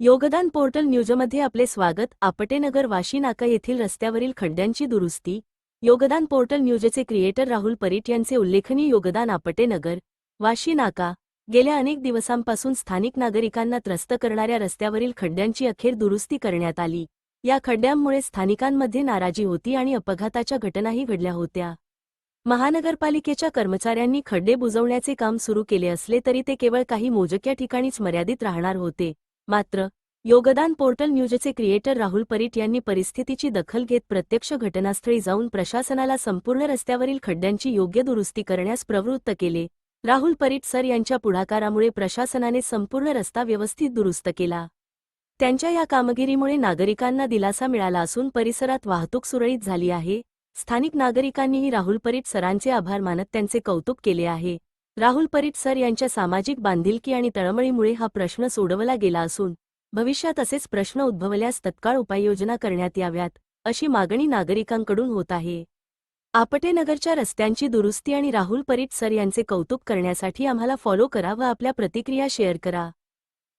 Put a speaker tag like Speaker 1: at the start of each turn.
Speaker 1: योगदान पोर्टल न्यूजमध्ये आपले स्वागत. आपटेनगर वाशी नाका येथील रस्त्यावरील खड्ड्यांची दुरुस्ती. योगदान पोर्टल न्यूजचे क्रिएटर राहुल परीट यांचे उल्लेखनीय योगदान. आपटेनगर वाशी नाका गेल्या अनेक दिवसांपासून स्थानिक नागरिकांना त्रस्त करणाऱ्या रस्त्यावरील खड्ड्यांची अखेर दुरुस्ती करण्यात आली. या खड्ड्यांमुळे स्थानिकांमध्ये नाराजी होती आणि अपघाताच्या घटनाही घडल्या होत्या. महानगरपालिकेच्या कर्मचाऱ्यांनी खड्डे बुजवण्याचे काम सुरू केले असले तरी ते केवळ काही मोजक्या ठिकाणीच मर्यादित राहणार होते. मात्र योगदान पोर्टल न्यूजचे क्रिएटर राहुल परीट यांनी परिस्थितीची दखल घेत प्रत्यक्ष घटनास्थळी जाऊन प्रशासनाला संपूर्ण रस्त्यावरील खड्ड्यांची योग्य दुरुस्ती करण्यास प्रवृत्त केले. राहुल परीट सर यांच्या पुढाकारामुळे प्रशासनाने संपूर्ण रस्ता व्यवस्थित दुरुस्त केला. त्यांच्या या कामगिरीमुळे नागरिकांना दिलासा मिळाला असून परिसरात वाहतूक सुरळीत झाली आहे. स्थानिक नागरिकांनीही राहुल परीट सरांचे आभार मानत त्यांचे कौतुक केले आहे. राहुल परीट सर यांच्या सामाजिक बांधिलकी आणि तळमळीमुळे हा प्रश्न सोडवला गेला असून भविष्यात असेच प्रश्न उद्भवल्यास तत्काळ उपाययोजना करण्यात याव्यात, अशी मागणी नागरिकांकडून होत आहे. आपटेनगरच्या रस्त्यांची दुरुस्ती आणि राहुल परीट सर यांचे कौतुक करण्यासाठी आम्हाला फॉलो करा व आपल्या प्रतिक्रिया शेअर करा.